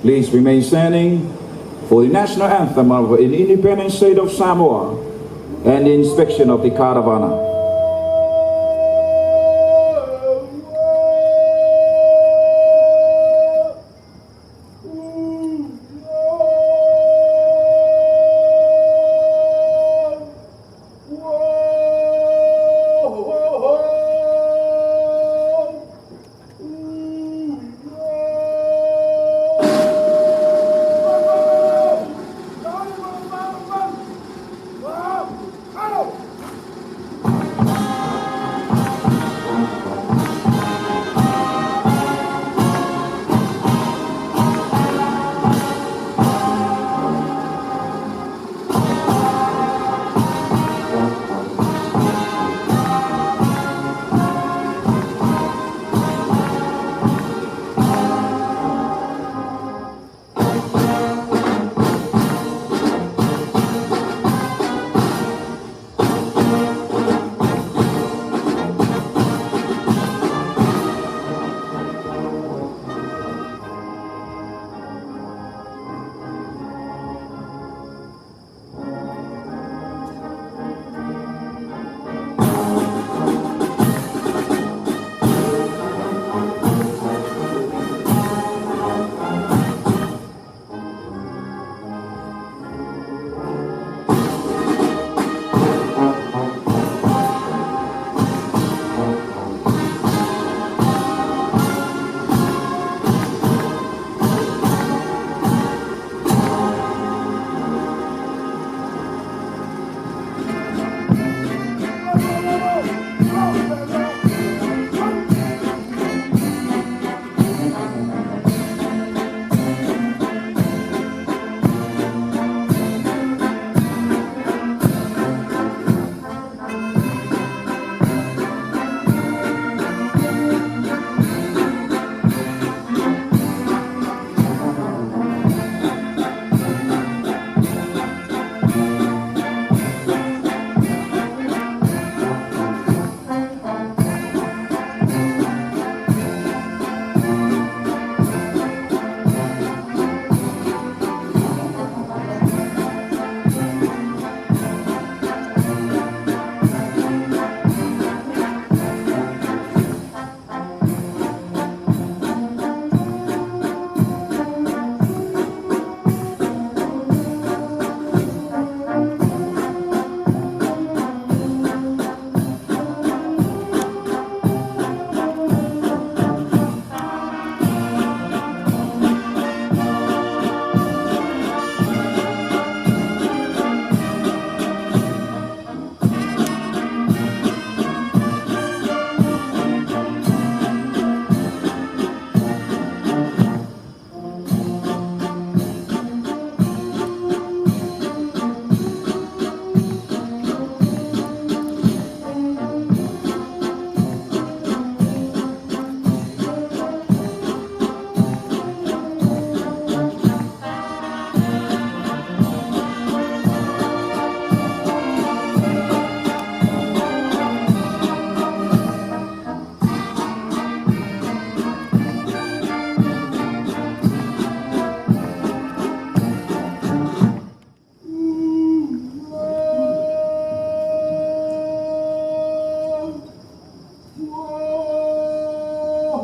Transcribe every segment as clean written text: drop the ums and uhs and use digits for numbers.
Please remain standing for the national anthem of the independent state of Samoa and the inspection of the caravana.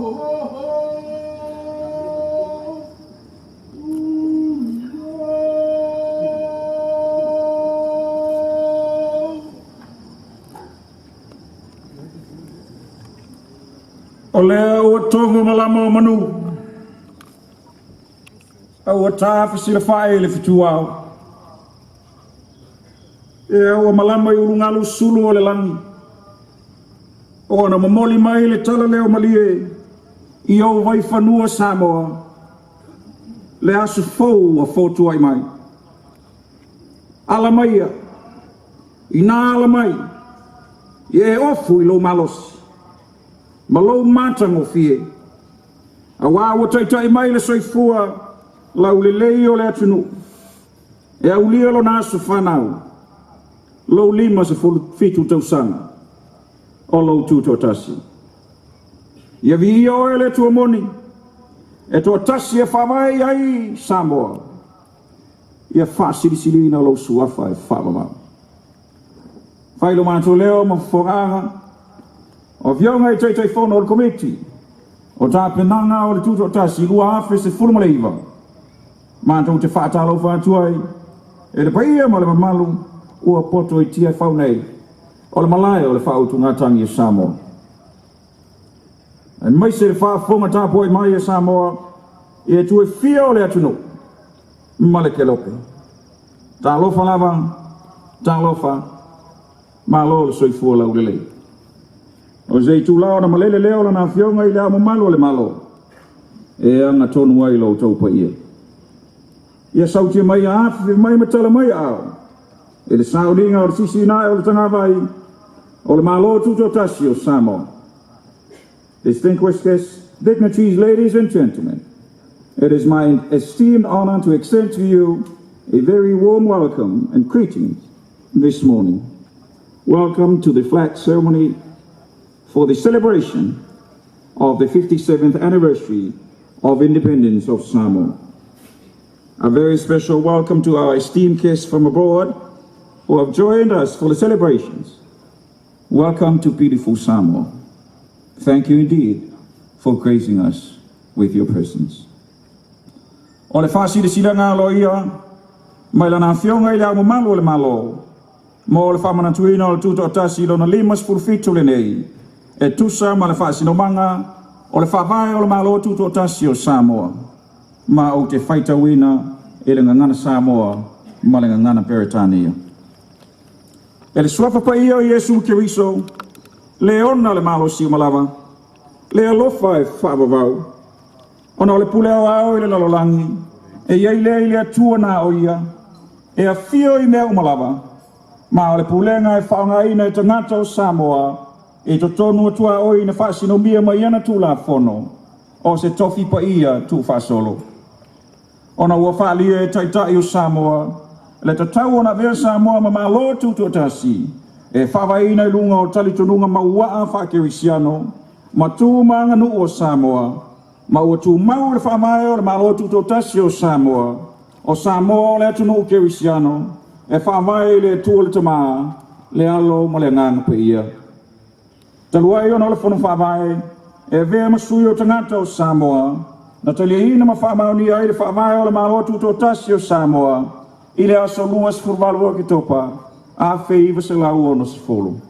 O lea ua tongo malama o manu. Ua tāwhi sila whae le whituau. Ua malama I urungalu sulu o le langi. O na mamoli mai le tala leo malie. I au vai whanua Samoa. Le asu fau a fotu ai mai. Ala maia. I nā ala mai. I e ofu I lo malosi. Malo matango fie. A wawa taitai mai le soifua lau le lei o le atunu. E au lia lo nasu whanau. Lo lima se fitu tausanga. O lo tuto tasi. Ia vi o ele tua moni. E tua tasi e whawai ai Samoa. Ia whasiri na lo suafa e whawamau. Whailo mātou leo ma whoranga. O vionga I teitai whono o le komiti. O tā penanga o le tuto tasi lua awhi se fulmaleiva. Mātou te whātalo whātuai. E le paia ma le mamalu ua poto I Tiafau nei. O le Malae o le whautu ngatangi e Samoa. E mai se le whaafonga tāpoi mai e Samoa. E tue fia o le atunu. Male ke lope. Tā lofa lava. Tā lofa. Malo le soifua lau lelei. O zei tūlao na malele leo la na fionga I lea mamalo le malo. E anga tonu ai lo tau pa ia. Ia sautia mai a afi mai matala mai ao. E le sauringa o le sisi nae o le tangawai. O le malo tuto tasi o Samoa. Distinguished guests, dignitaries, ladies and gentlemen. It is my esteemed honor to extend to you a very warm welcome and greetings this morning. Welcome to the flag ceremony for the celebration of the 57th anniversary of independence of Samoa. A very special welcome to our esteemed guests from abroad who have joined us for the celebrations. Welcome to beautiful Samoa. Thank you indeed for gracing us with your presence. O le whasi de silanga lo ia, mai lana fionga I lea mamalo o le malo, mo le whamanatuina o le tuto atasi lo na limas pulfitu le nei, e tusa ma le whasi no manga, o le whawai o le malo tuto atasi o Samoa, ma o te whaita wina e le ngangana Samoa, ma le ngangana Peretania. E le suafa pa ia o Yesu Kiriso, le ona le malo si malava, le alofa e whaavavau, ona o le puleo au I le lalolangi, e iei le ile atua na o ia, e a fio I mea umalava, ma o le pulenga e whaongaina e tangata o Samoa, e to tonu atua oi na whasinomia mai ana tūla whono, o se tofi pa ia tū whasolo. Ona ua whaalia e taitai o Samoa, le tatau ona vea Samoa ma malo tūtu atasi, e whawaina I lunga o talitonunga mauaa whakerisiano, ma tū maanga nu o Samoa, ma ua tū mau le whamai o le malo tūtu atasi o Samoa o le atunu o kerisiano, e whamai le tū le tamaa, le alo ma le nganga pa ia. Taluai ona le whono whamai, e vea masui o tangata o Samoa, na taliahina ma whamai ni ai le whamai o le malo tūtu atasi o Samoa, I le aso luas furvalua ki topa, a feiva se lau ono se folo.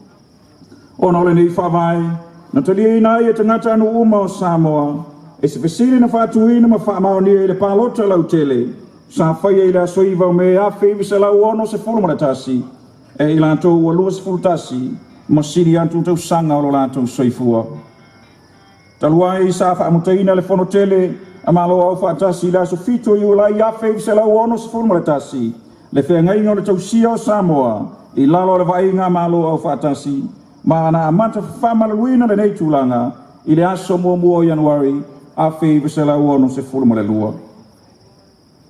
Ona ole nei whawai, na taliahina ai e tangata anu uma o Samoa, e se fesiri na whatuina ma whamau ni e le palota lau tele, sa whaia I le aso iwa o me a feiva se lau ono se folo manatasi, e I lanto ua luas fultasi, ma siri antu tau sanga o lo lanto soifua. Taluai sa whaamutaina le whono tele, a malo au whaatasi la so fito I ulai a feiva se lau ono se folo manatasi, le whengai o le tausia o Samoa, I lalo le vainga malo au whaatasi, ma ana amata whamalaluina le nei tūlanga, I le aso mua o Januari, a feiva se lau ono se folo manalua.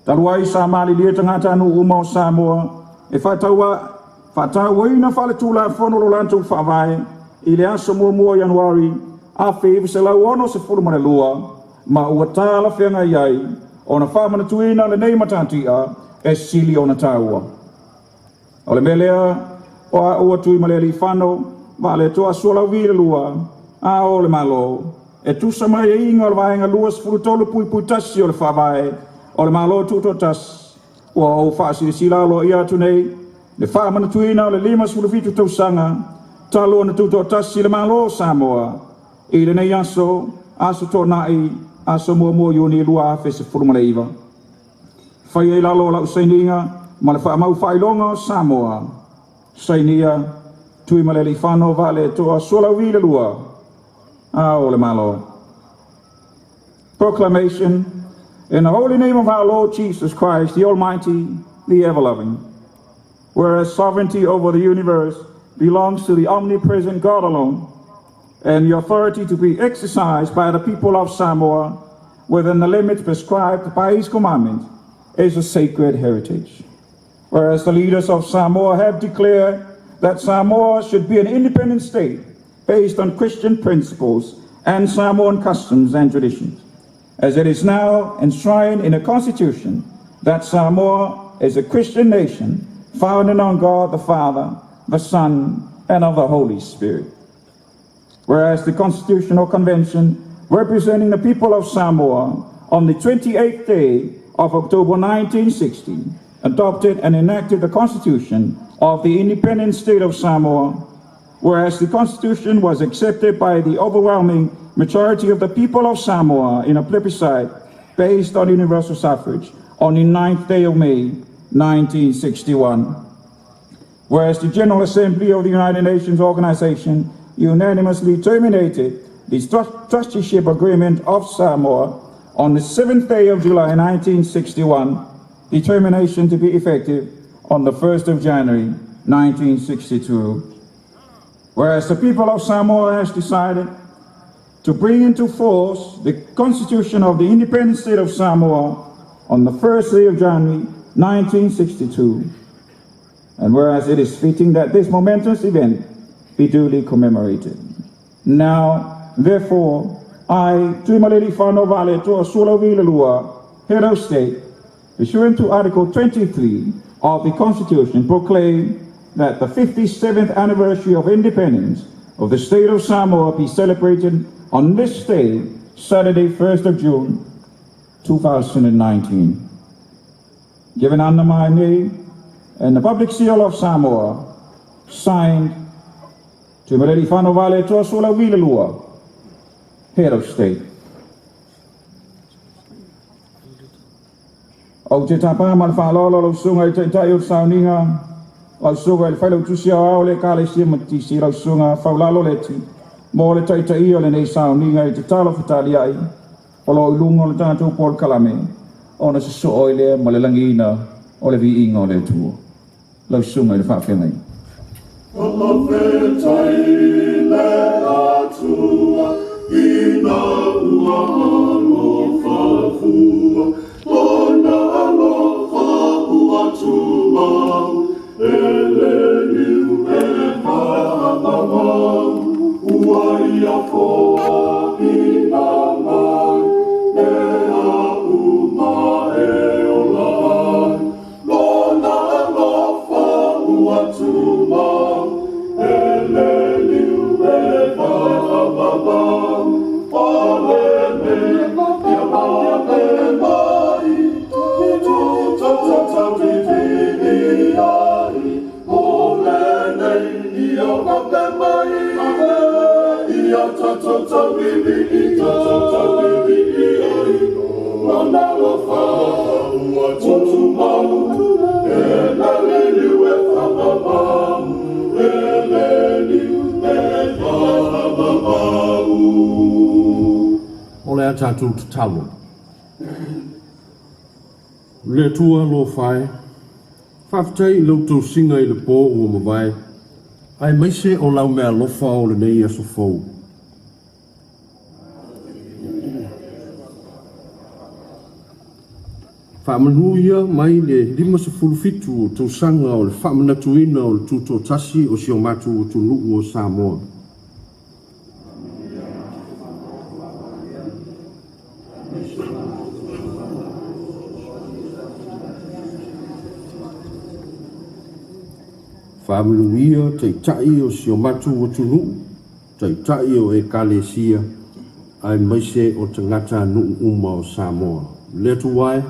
Taluai sa mali lia tangata anu uma o Samoa, e whataua ina whale tūla whono lo lantou whawai, I le aso mua o Januari, a feiva se lau ono se folo manalua, ma ua tāla whenga iai, o na whamana tuina le nei matantia, e sili o na tāua. O le melea, o a ua Tuimaleali'ifano, ma le toa Sualauvi le lua, a o le malo, e tusa mai e inga o le vaenga luas furutolo pui pui tasi o le whawae o le malo tuto tas ua o whaasiri sila lo ia atu nei le whaamana tuina o le 5 sulufitu tausanga talo na tuto tasi le malo Samoa i le nei aso tōnai aso mua yuni lua afe se furumaleiva whai e lalo la usaininga ma le whaamau whailonga o Samoa sainia Tuimaleali'ifano vale toa Sualauvi le lua o le malo. Proclamation in the holy name of our Lord Jesus Christ, the Almighty, the ever-loving. Whereas sovereignty over the universe belongs to the omnipresent God alone, and the authority to be exercised by the people of Samoa within the limits prescribed by his commandment is a sacred heritage. Whereas the leaders of Samoa have declared that Samoa should be an independent state based on Christian principles and Samoan customs and traditions, as it is now enshrined in the Constitution that Samoa is a Christian nation founded on God the Father, the Son, and of the Holy Spirit. Whereas the Constitutional Convention representing the people of Samoa on the 28th day of October 1960 adopted and enacted the Constitution of the independent state of Samoa, whereas the Constitution was accepted by the overwhelming majority of the people of Samoa in a plebiscite based on universal suffrage on the 9th day of May 1961. Whereas the General Assembly of the United Nations Organization unanimously terminated the trusteeship agreement of Samoa on the 7th day of July 1961, the termination to be effective on the 1st of January 1962. Whereas the people of Samoa has decided to bring into force the Constitution of the independent state of Samoa on the 1st day of January 1962. And whereas it is fitting that this momentous event be duly commemorated. Now, therefore, I, Tuimaleali'ifano vale toa Sualauvi le lua, head of state, pursuant to Article 23 of the Constitution, proclaim that the 57th anniversary of independence of the state of Samoa be celebrated on this day, Saturday, 1st of June, 2019. Given under my name and the public seal of Samoa, signed Tuimaleali'ifano vale toa Sualauvi le lua, head of state. O te tapa ma le Faulalo lo sunga I te tai o sauninga o sunga le whailau tusi o le kale sia matisi lo sunga Faulalo Leti mo le tai o le nei sauninga I te talo whatali ai o lo ilunga o le tātou Paul Kalame o na saso o le ma le langina o le vi inga o le tuo lo sunga I le whawhengai. O whetai le atua ina ua alo whawhua ona alofa ua tumau ele liu e whaamau ua ia foa ina mai e a uma e o lai ona alofa ua tumau ele liu e whaamau ole me ia mai Ole a tātou te talo. Le tua lo whai, whawhitai I lau tau singa I le pō ua mawai, ai maise o lau mea lofa o le nei aso fau. Whaamanuia mai le 5 o tau sanga o le whaamanatuina o le tuto tasi o si o matu o tunu o Samoa. Whaamanuia te tai o si o matu o tunu, te tai o e kalesia, ai maise o tangata nu uma o Samoa. Le tu wai,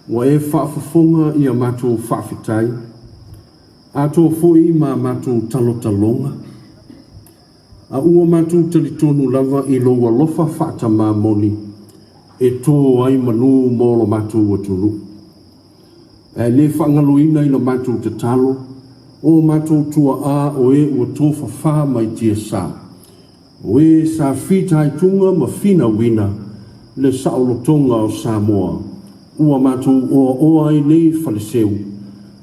wa e whaafafonga i a mātou whaafitai, a tō fui ma mātou talotalonga, a ua mātou talitonu lava i loa lofa whaata mā moni, e tō ai manu mōlo mātou waturu. E le whangaluina i lo mātou te talo, o mātou tua a o e ua tō whawha mai tia sā. O e sa whitai tunga ma whina wina, le saolotonga o Samoa, ua mātou oa ai nei whaleseu,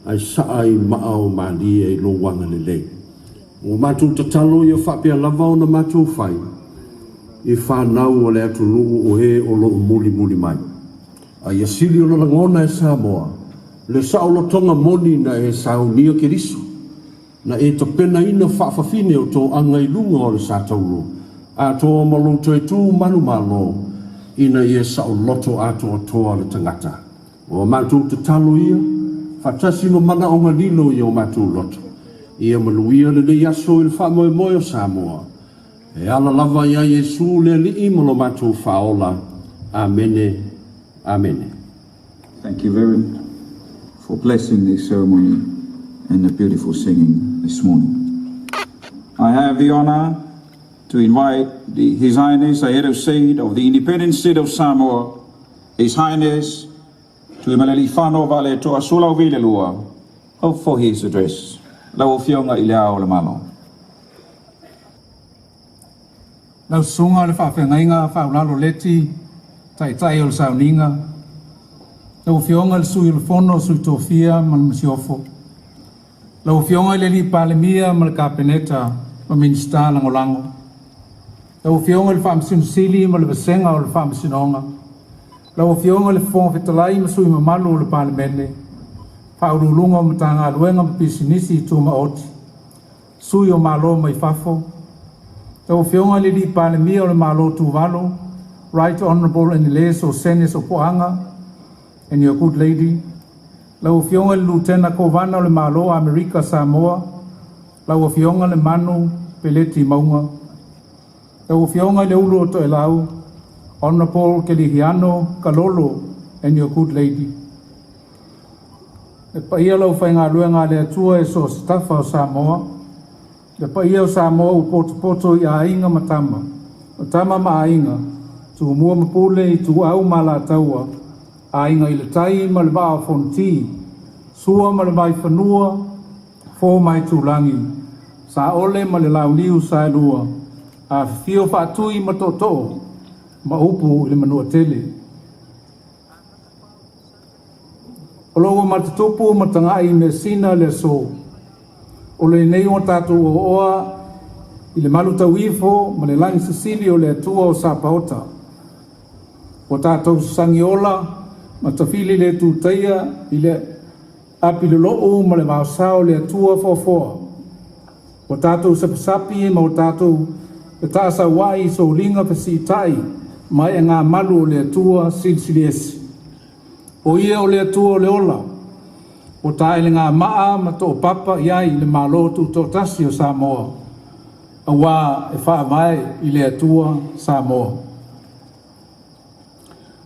ai saai maao malia i lo wanga le lei. O mātou te talo i a whapea lava o na mātou whai, i whanau o le atu nuu o he o lo muli mai. Ai asili o la ngona e Samoa, le saolotonga moni na e sao nia ke riso, na e to pena ina whaafafine o tō angai lunga o le sātauro, a tō maluto e tū manu malo, ina i e saoloto a tō atoa le tangata. O mātou te talo ia, whatasi no mana o ngalilo i o mātou loto. Ia maluia le le yaso i le whamoe moe o Samoa. E ala lava ia Yesu le li imolo mātou whaola. Amene. Amene. Thank you very much for blessing this ceremony and the beautiful singing this morning. I have the honor to invite His Highness, the head of state of the independent state of Samoa, His Highness, Tuimaleali'ifano vale toa Sualauvi le lua, for his address. Lau fionga i le ao le malo. Lau sunga le whawhengainga Faulalo Leti, tai o le sauninga. Lau fionga le sui le fono sui tofia ma le Masiofo. Lau fionga le li palemia ma le kapeneta ma minsta langolango. Lau fionga le whaamsinosili ma le vasenga o le whaamsinonga. Lau fionga le fonga fetalai ma sui mamalu o le palemene. Whaurulunga o matanga aluenga ma pisinisi tu maoti. Sui o malo mai fafo. Lau fionga le li palemia o le malo tu valo. Right Honourable and Iles o Senes o Poanga, and your good lady. Lau fionga le Lieutenant Kovana o le malo America Samoa. Lau fionga le manu Leti maunga. Lau fionga le ulu o to elau. Honourable Kelihiano Kalolo and your good lady. Le paia lau whainga luenga le atua e so stafa o Samoa. Le paia o Samoa u poto i a inga matama. O tama ma a inga. Tu mua mapule i tu au mala taua. A inga i le tai ma le waa fonti. Sua ma le mai whanua. Fō mai tu langi. Sa ole ma le launiu sa lua. A fio whaatui ma toto. Ma upu i le manua tele. O logo matatupu matangai me sina le so. O le nei o tatu o oa i le malu tauifo ma le langi sisili o le atua o Sapaota. O tātou sangiola ma tawhili le tūtaia i le api le loo ma le maosao le atua fofoa. O tātou sapisapi ma o tātou le tāsa wai so linga pesitai mai e ngā malu o le atua silsiliesi. O ia o le atua o le ola, o tae le ngā maa ma tō papa iai le mālotu tō tasi o Samoa, a wā e wha mai i le atua Samoa.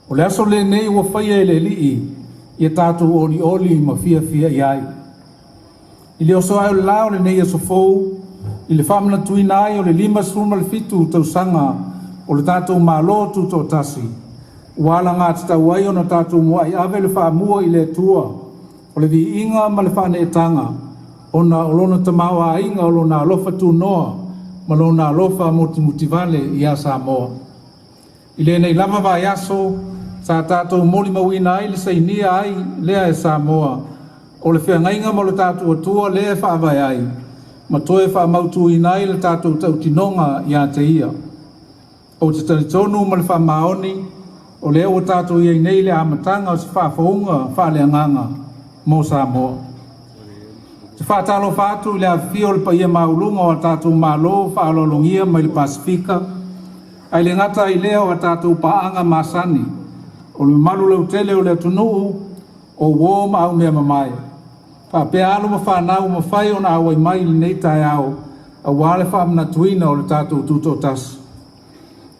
O le aso le nei ua whaia e le lii, i tātou oli ma fia iai. I le oso ai o le lao le nei aso fōu, i le whamana tuina ai o le 5 suma le fitu tau sanga o le tātou mālotu tō tasi. Wala ngā tatau ai o na tātou mua i awe le wha mua i le tua. O le vi inga ma le whane e tanga. O na olona tamawa a inga o lona alofa tu noa. Ma lona alofa muti vale i a Samoa. I le nei lava vai aso, sa tātou moli mawina ai le sainia ai lea e Samoa. O le whea ngainga ma le tātou atua lea e wha vai ai. Ma toe wha mautu ina ai le tātou tautinonga i a te ia. O te talitonu ma le wha maoni, o leo o tātou iei nei le amatanga o se whaafaunga whaaleanganga mō Samoa. Te whaatalo whaatu i le awhio le paia maulunga o tātou mālo whaalolongia mai le Pasifika. Ai le ngata i leo o tātou paanga masani. O le malu leu tele o le atunuu o wō ma au mea mamai. Whapea alo ma whanau ma whai o na awai mai le nei tai au a wale whaamna tuina o le tātou tuto tasi.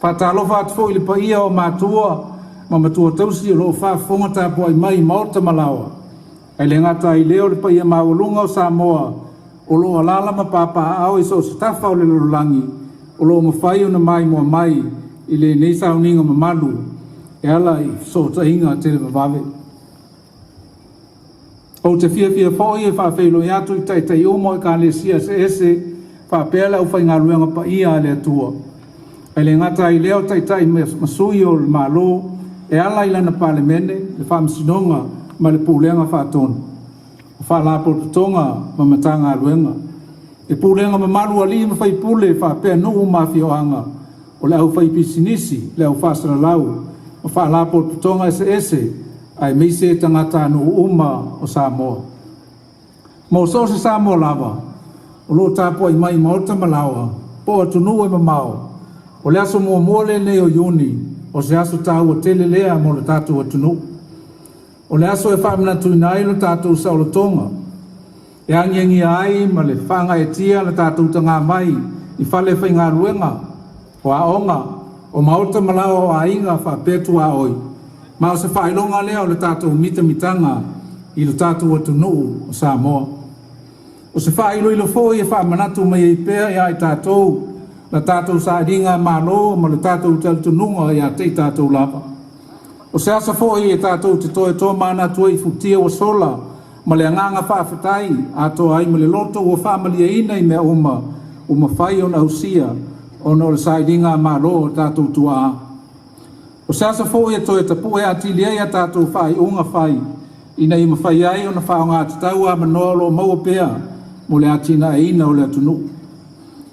Whatalofa atu fo ili pa ia o matua, ma matua tausi o lo whafonga tapu ai mai maota malawa. Ai le ngata i leo le pa ia maulunga o Samoa, o lo alala ma papa au i so stafa o le lolangi, o lo mawhai o na mai mua mai, i le neisa uninga mamalu, e ala i so ta inga te le vavave. O te fia fo i e whawhelo i atu i tai umo i ka le sia se ese, whapela u whai ngā luenga pa ia le atua. E le ngata i leo tai masui o le malo, e ala i lana palemene, le whamsinonga ma le pūlenga whatonu. O whalapo putonga ma matanga luenga. E pūlenga ma malu ali ma whai pule whapea nuu mafioanga, o le au whai pisinisi, le au whasaralau, o whalapo putonga ese, ai meise tangata nuu uma o Samoa. Mo so se Samoa lava, o lo tapo ai mai maota malawa, po atunu e mamao, o le aso mua le leo yuni, o se aso tau o tele lea mo le tatu atunu. O le aso e whamina tuinai le tatu saulotonga, e angiangi ai ma le whanga e tia le tatu tanga mai, i whale whai ngā ruenga, o aonga, o maota malawa o ainga whapetu a oi. Ma o se whailonga leo le tatu mitanga, i le tatu atunu o Samoa. O se whailo ilo fōi e whamanatu mai e pēr e ai tātou, la tātou sāringa mālo, ma le tātou taltununga e a te tātou lava. O se asa fōi e tātou te toe tō mana tua i futia o sola, ma le anganga whawhetai, a tō ai ma le loto o whamalia ina i mea uma whai o na usia, o no le sāringa mālo o tātou tua a. O se asa fōi e toe tapu e atili ai a tātou whai unga whai, ina i mawhai ai o na whaonga tatau a manoa lo maua pēr, mo le atina e ina o le atunu.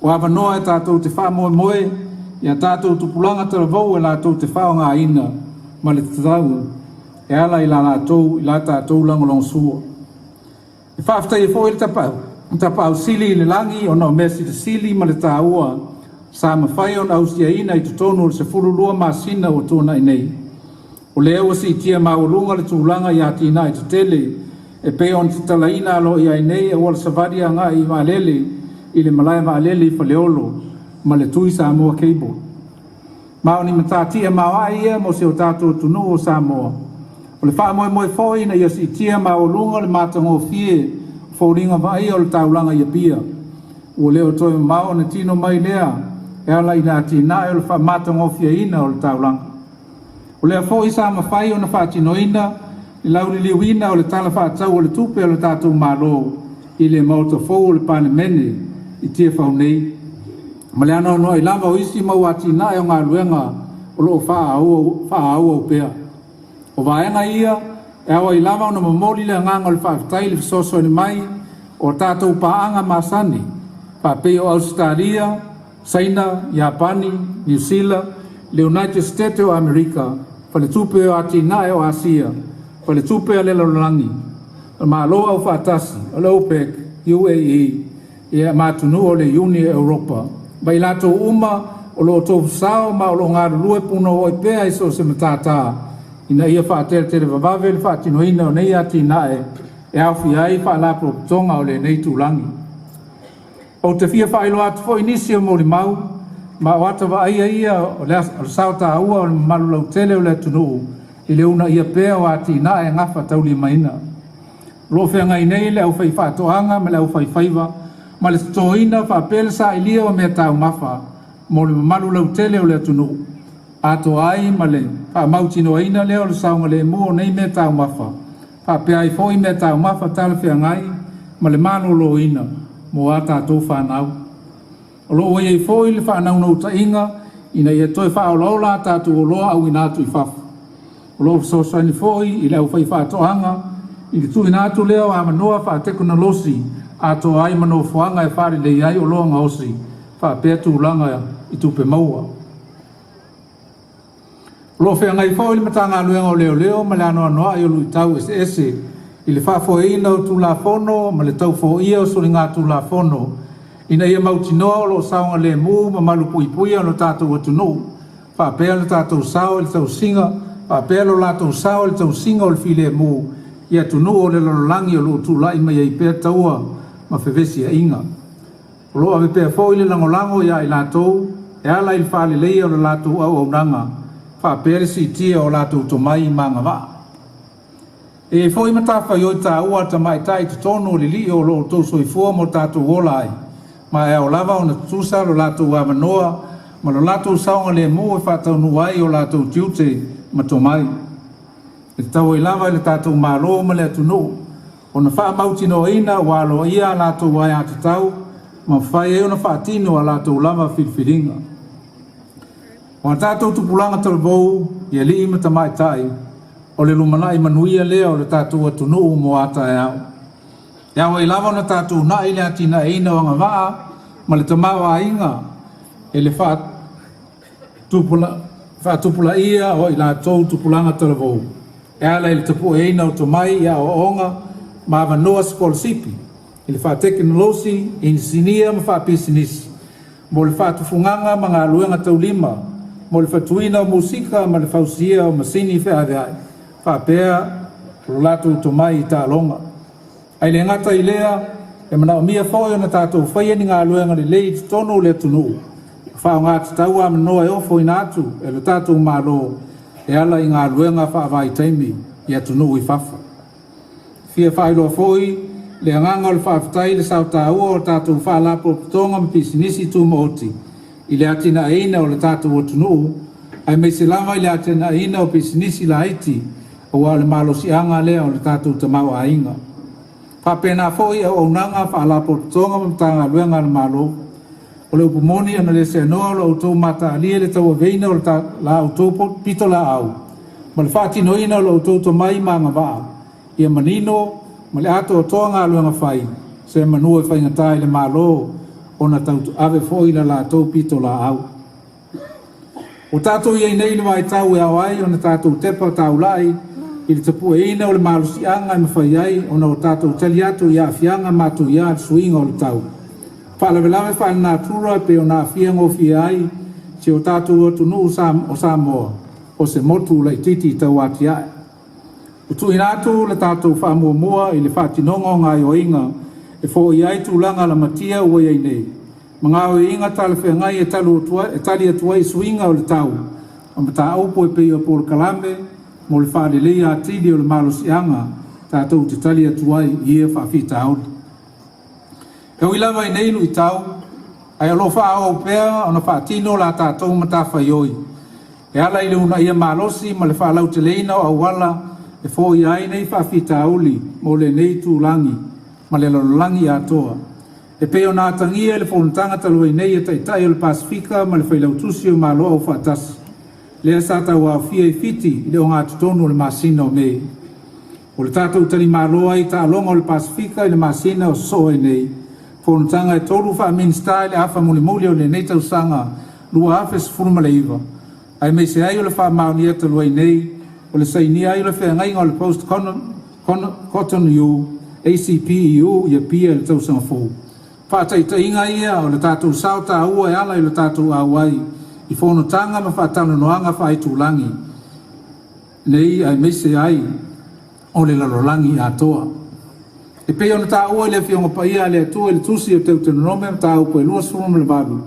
O awanoa e tātou te wha moe, i a tātou tupulanga te ravau e lātou te whao ngā ina, ma le tatau, e ala i la lātou, i la tātou langolong sua. E whaftai e fōi le tapau sili i le langi, o nao mesi te sili ma le tāua, sa mawhai o na ausia ina i tutonu le se furulua masina o tōna i nei. O leo si i tia maulunga le tūlanga i atina i tutele, e pe on te talaina alo i ainei e wala savaria ngā i maalele, i le Malae maalele i whaleolo, ma le tui Samoa Cable. Mao ni matati e mawa ia mo se o tātou tunu o Samoa. O le wha moe fōi na ia si tia maolunga le mātango fie, fōringa vai o le taulanga ia pia. O leo toi mao na tino mai lea, e ala i nā tina e o le wha mātango fie ina o le taulanga. O lea fōi sa mawhai o na whātino ina, i lauri liwina o le tala whaatau o le tupe o le tātou mālo, i le mauta fōu o le pane mene, i Tiafau nei. Ma le ana noa i lama o isi mau ati na e o ngā luenga o loo wha au au pēr. O vaenga ia, e awa i lama o na mamoli le nganga o le whaafitai le fisoso ni mai, o tātou paanga masani, whapei o Australia, China, Japani, New Zealand, le United States o Amerika, whale tupe o ati na e o Asia, whale tupe o le lolangi, o maa loa o whaatasi, o le OPEC, UAE, e mātunu o le Uni Europa. Bai lato uma o lo tofu sao ma o lo ngāru lue puno o i pēa iso se matata. Ina ia whaatere tere vavave le whaatino ina o nei ati nae, e awhi ai whaalapo tonga o le nei tūlangi. O te fia whaelo atu fo inisi o mori mau, ma o ata wa ia o le sao ta ua o le malu lau tele o le tunuu, i le una ia pēa o ati nae ngafa tauli maina. Lo whea ngai nei le au whai whaatoanga me le au whai whaiva, ma le toina whaapele sa ilia o mea tau mafa, mo le malu lau tele o le tunuu. Ato ai ma le whaamautino aina leo le saunga le mua nei mea tau mafa. Whaapea ai fōi mea tau mafa tala whea ngai, ma le mano lo ina, mo a tātou whanau. O lo oi ei fōi le whanau nau ta inga, ina ia toi whaolau la tātou o loa au ina atu i whafu. O lo sosani fōi i leo whai whaatoanga, i le tui nātu leo a manoa whaateko na losi, ato ai mano fuanga e whare le iai o loa ngaosi, whaapea tūlanga i tupe maua. Lo whea ngai whao i le matanga aluenga o leo leo, ma le anoa noa i o lui tau ese, i le whaafo e ina o tūlafono, ma le tau fo ia o sori ngā tūlafono, ina ia mautinoa o lo saunga le mu, ma malu pui pui o lo tātou atunu, whaapea le tātou sao i le tau singa, whaapea lo lātou sao i le tau singa o le file mu, ia tunu o le lololangi o lo tūlai mai ei pēr taua, ma whewesi a inga. O lo ave pēr fo i le langolango ia i lātou, e ala i whaalelei o le lātou au nanga, whaaperesi tia o lātou to mai manga wā. E fo i matawha i oi tā ua ta mai tai te tonu le li o lo tau soifua mo tātou wolai, ma e o lava o na tusa lo lātou awanoa, ma lo lātou saunga le mo e whātau nuai o lātou tiute ma to mai. E tau i lava i le tātou mālo ma le atunu, o na wha mauti no ina walo ia lātou wai ati tau, ma whai e o na whaatino a lātou lava whiriwhiringa. O na tātou tupulanga talabou, i li ima tamai tai, o le lumanai manuia lea o le tātou atunu mo ata e au. Ia o i lava na tātou na ile ati na eina o anga waa, ma le tamawa inga, e le whaatupula ia o i lātou tupulanga talabou. E ala i le tapu eina o tomai ia o onga, ma wanoa skolasipi, i le whaateknolosi, i sinia ma whaapisinisi, mo le whaatufunganga ma ngā luenga taulima, mo le whatuina o musika ma le whausia o masini whaadai, whaapea lo lātou tomai i tā longa. Ai le ngata i lea, e mana o mia fōi o na tātou whaia ni ngā luenga le lei tonu le tunu, whao ngā tatau a manoa e ofo i nātu, e le tātou mālo, e ala i ngā luenga whaavai taimi, i atunu i whafa. Fia whaeloa fōi, le anganga o le whaafitai le sao tāua o tātou whaalapo tonga ma pisinisi tū maoti, i le atina eina o le tātou atunu, ai me se lava i le atina eina o pisinisi la Haiti, o a le malosi anga lea o le tātou tamau a inga. Whapena fōi au nanga whaalapo tonga ma tanga luenga le malo, o le upumoni ana le se anoa o tō mata alia le tau veina o la o tō pito la au. Ma le whaatinoina o tō to mai manga waa. Ia manino, ma le ato o toa ngā luenga whai, se manua e whaingatai le malo o na tau ave fōi la tō pito la au. O tātou iei nei le mai tau e awai o na tātou tepa tau lai, i le tapu e ina o le malusi anga i mawhai ai o na o tātou tali atu i a fianga matu i a suinga o le tau. Whaalavelame whae nā tura pe o nā fianga o fia ai, se o tātou atunu o Samoa, o se motu lai titi tau ati ai. O tui nātu le tātou whaamua i le whaatinonga o ngā oinga, e fo i ai tūlanga la matia ua iei nei. Mga o inga tala whengai e tali atua i suinga o le tau, o mata aupo e pei o por kalame, mo le whaalelei a tili o le malusi anga, tātou te tali atua i ia whaafita auli. E ui lava i neilu i tau, ai alo wha au pēa o na whaatino la tātou matawhai oi. E ala i leuna ia malosi ma le whaalau te leina o awala, e fō i ai nei whaafita auli, mo le nei tūlangi, ma le lalolangi atoa. E peo nā tangia le whonutanga talua i nei e taitai o le Pasifika, ma le whailautusi o maloa o whaatasi. Lea sata wa fia i fiti, le o ngā tutonu o le masina o mei. O le tātou tali maloa i tā longa o le Pasifika i le masina o soa i nei. Whonutanga e tolu wha minsta le awha muli o le nei tausanga, lua awhes furuma le iwa. Ai mei se ai o le wha mauni e talua i nei, o le saini ai o le whengai o le post-cotton U, ACPEU, ia pia le tausanga fōu. Whaataita inga ia o le tātou sauta ua e ala i le tātou awai, i whonutanga ma whaatano noanga whai tūlangi. Nei ai mei se ai o le lalolangi atoa. E peo na tā ua le fionga paia le atua i le tusi o teu tenonome ma tā upo e lua surum le valu.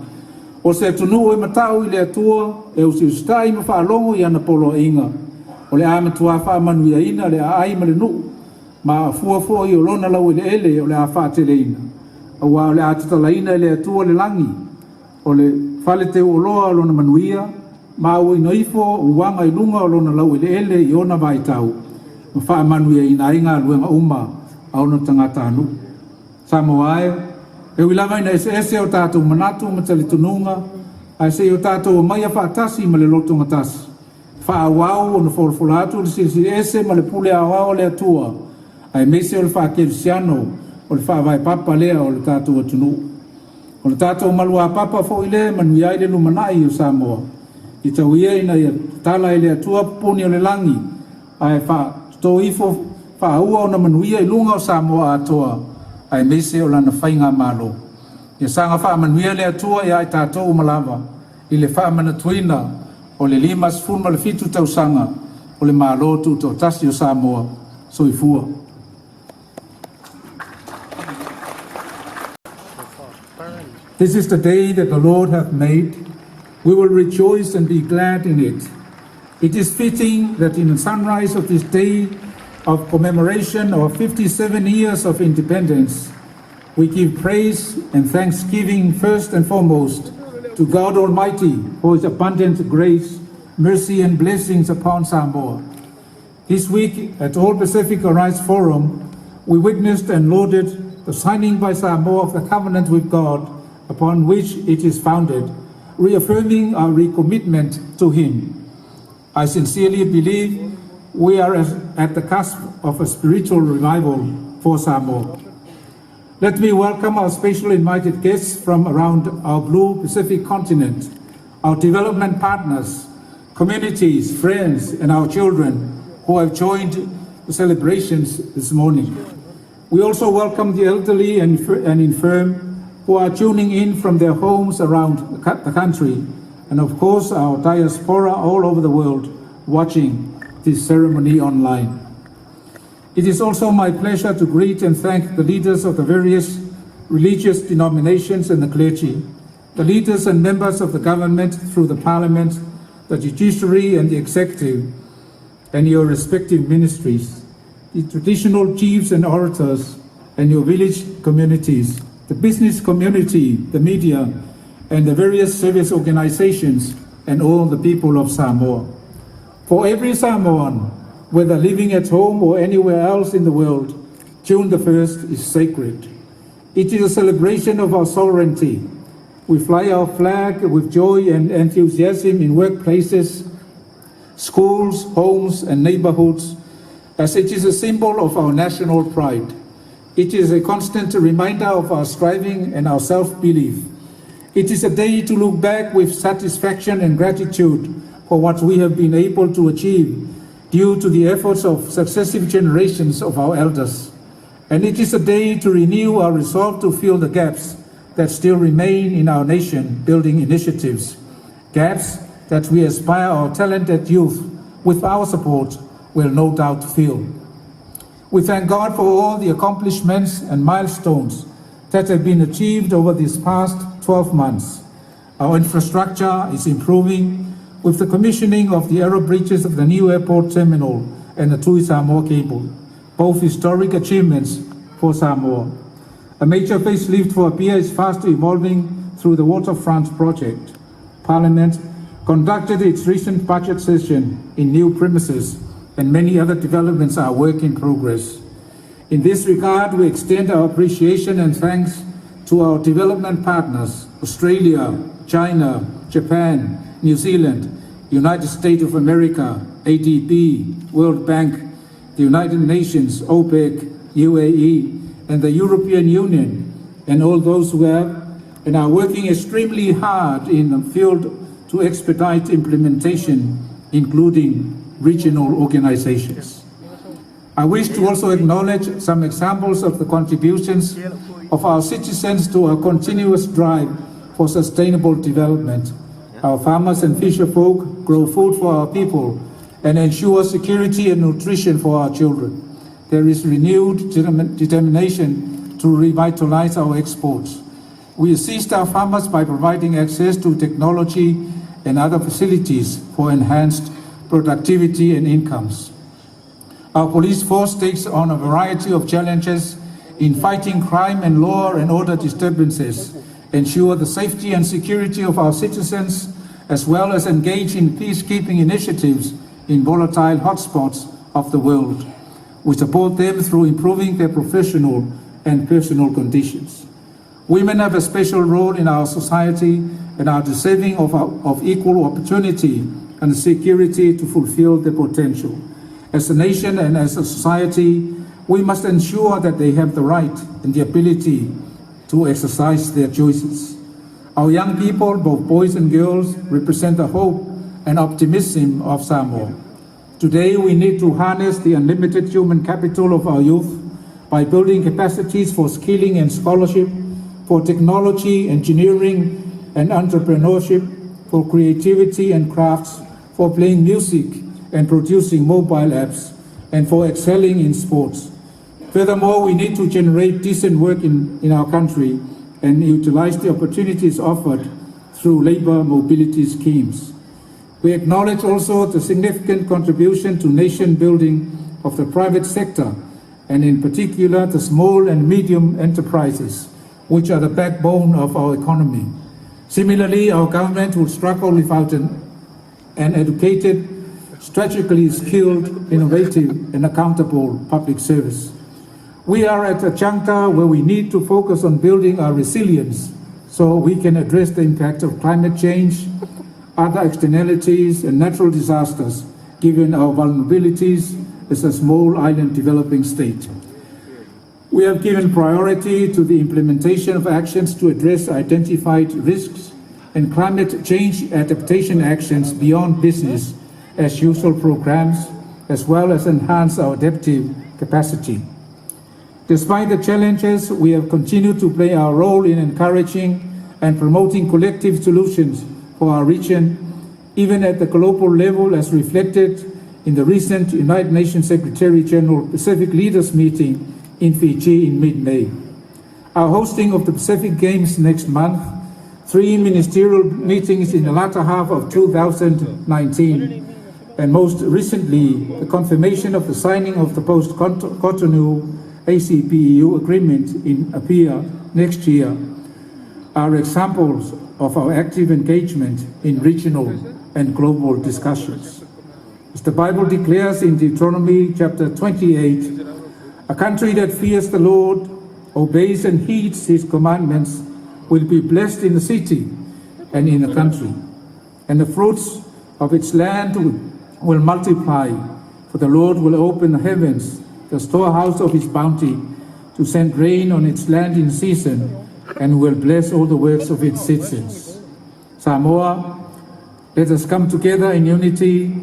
O se atunu e matau i le atua e usi ustai ma whaalongo i ana polo inga. O le amatua whaamanuia ina le ai ma le nuu. Ma fuafua i o lona lau i le ele o le a whaatele ina. Awa o le atatala ina i le atua le langi. O le whale te uoloa o lona manuia. Ma ua ino ifo uwanga i lunga o lona lau i le ele i ona vai tau. Ma whaamanuia ina inga luenga uma. Au no tangata anu. Samoa e wilava ina ese o tātou manatu ma tali tununga, a se o tātou mai a whaatasi ma le loto ngatasi. Whaawau o na wholwholatu le sisi ese ma le pule awao le atua, a mese o le whaakevisiano o le whaawai papa lea o le tātou atunu. O le tātou malua papa fo ile manui ai le lumanai o Samoa. I tau ia ina ia tala i le atua pupuni o le langi, a e wha ifo whaua o na manuia i lunga o Samoa atoa, ai mese o lana whainga malo. Ia sanga wha manuia le atua i ai tātou malava, i le wha manatuina o le limas funma le fitu tausanga, o le malo tu tau tasi o Samoa, soifua. This is the day that the Lord hath made. We will rejoice and be glad in it. It is fitting that in the sunrise of this day of commemoration of 57 years of independence, we give praise and thanksgiving first and foremost to God Almighty for His abundant grace, mercy and blessings upon Samoa. This week at All Pacific Arise Forum, we witnessed and lauded the signing by Samoa of the covenant with God upon which it is founded, reaffirming our recommitment to Him. I sincerely believe we are at the cusp of a spiritual revival for Samoa. Let me welcome our special invited guests from around our blue Pacific continent, our development partners, communities, friends, and our children who have joined the celebrations this morning. We also welcome the elderly and infirm who are tuning in from their homes around the country, and of course our diaspora all over the world watching this ceremony online. It is also my pleasure to greet and thank the leaders of the various religious denominations and the clergy, the leaders and members of the government through the parliament, the judiciary and the executive, and your respective ministries, the traditional chiefs and orators, and your village communities, the business community, the media, and the various service organizations, and all the people of Samoa. For every Samoan, whether living at home or anywhere else in the world, June the 1st is sacred. It is a celebration of our sovereignty. We fly our flag with joy and enthusiasm in workplaces, schools, homes, and neighborhoods, as it is a symbol of our national pride. It is a constant reminder of our striving and our self-belief. It is a day to look back with satisfaction and gratitude for what we have been able to achieve due to the efforts of successive generations of our elders. And it is a day to renew our resolve to fill the gaps that still remain in our nation-building initiatives, gaps that we aspire our talented youth, with our support, will no doubt fill. We thank God for all the accomplishments and milestones that have been achieved over these past 12 months. Our infrastructure is improving with the commissioning of the aero bridges of the new airport terminal and the Tui Samoa cable, both historic achievements for Samoa. A major facelift for Apia is fast evolving through the waterfront project. Parliament conducted its recent budget session in new premises, and many other developments are work in progress. In this regard, we extend our appreciation and thanks to our development partners, Australia, China, Japan, New Zealand, United States of America, ADB, World Bank, the United Nations, OPEC, UAE, and the European Union, and all those who have and are working extremely hard in the field to expedite implementation, including regional organizations. I wish to also acknowledge some examples of the contributions of our citizens to our continuous drive for sustainable development. Our farmers and fisher folk grow food for our people and ensure security and nutrition for our children. There is renewed determination to revitalize our exports. We assist our farmers by providing access to technology and other facilities for enhanced productivity and incomes. Our police force takes on a variety of challenges in fighting crime and law and order disturbances, ensure the safety and security of our citizens, as well as engage in peacekeeping initiatives in volatile hotspots of the world. We support them through improving their professional and personal conditions. Women have a special role in our society and are deserving of equal opportunity and security to fulfill their potential. As a nation and as a society, we must ensure that they have the right and the ability to exercise their choices. Our young people, both boys and girls, represent the hope and optimism of Samoa. Today, we need to harness the unlimited human capital of our youth by building capacities for skilling and scholarship, for technology, engineering, and entrepreneurship, for creativity and crafts, for playing music and producing mobile apps, and for excelling in sports. Furthermore, we need to generate decent work in our country and utilize the opportunities offered through labor mobility schemes. We acknowledge also the significant contribution to nation building of the private sector, and in particular the small and medium enterprises, which are the backbone of our economy. Similarly, our government will struggle without an educated, strategically skilled, innovative, and accountable public service. We are at a juncture where we need to focus on building our resilience so we can address the impact of climate change, other externalities, and natural disasters, given our vulnerabilities as a small island developing state. We have given priority to the implementation of actions to address identified risks and climate change adaptation actions beyond business as usual programs, as well as enhance our adaptive capacity. Despite the challenges, we have continued to play our role in encouraging and promoting collective solutions for our region, even at the global level, as reflected in the recent United Nations Secretary-General Pacific Leaders Meeting in Fiji in mid-May. Our hosting of the Pacific Games next month, 3 ministerial meetings in the latter half of 2019, and most recently, the confirmation of the signing of the post-Cotonou ACP-EU agreement in Apia next year, are examples of our active engagement in regional and global discussions. As the Bible declares in Deuteronomy chapter 28, a country that fears the Lord, obeys and heeds his commandments, will be blessed in the city and in the country, and the fruits of its land will multiply, for the Lord will open the heavens, the storehouse of his bounty, to send rain on its land in season, and will bless all the works of its citizens. Samoa, let us come together in unity,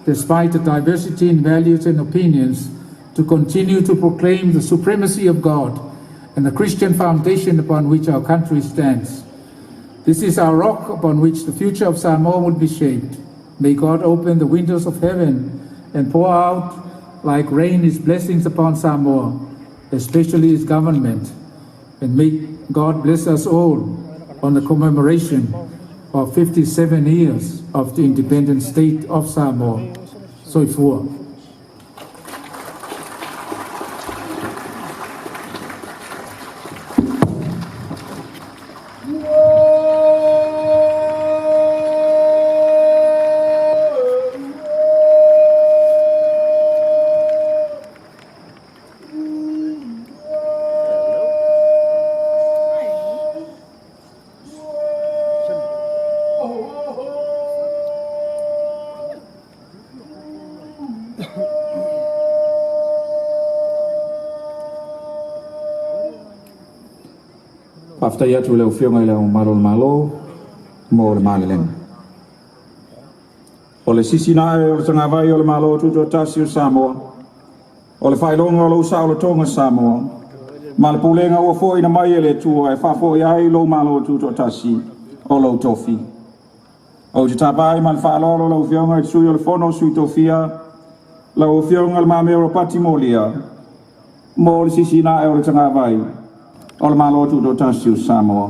despite the diversity in values and opinions, to continue to proclaim the supremacy of God and the Christian foundation upon which our country stands. This is our rock upon which the future of Samoa will be shaped. May God open the windows of heaven and pour out like rain his blessings upon Samoa, especially his government. And may God bless us all on the commemoration of 57 years of the independent state of Samoa. Soifua. Paftai atu leo whionga leo malo mo le maleleng. O le sisi na e o le tanga vai o le malo tuto tasi o Samoa. O le whailonga o lo sa o le tonga Samoa. Ma le pulenga o fo ina mai e le tua e whafo i ai lo malo tuto tasi o lo tofi. O te tapai ma le whailolo lo whionga e sui o le fono sui tofia. Lo whionga le Mamea Ropati Mualia. Mo le sisi na e o le tanga vai. O le malo tuto tasi o Samoa.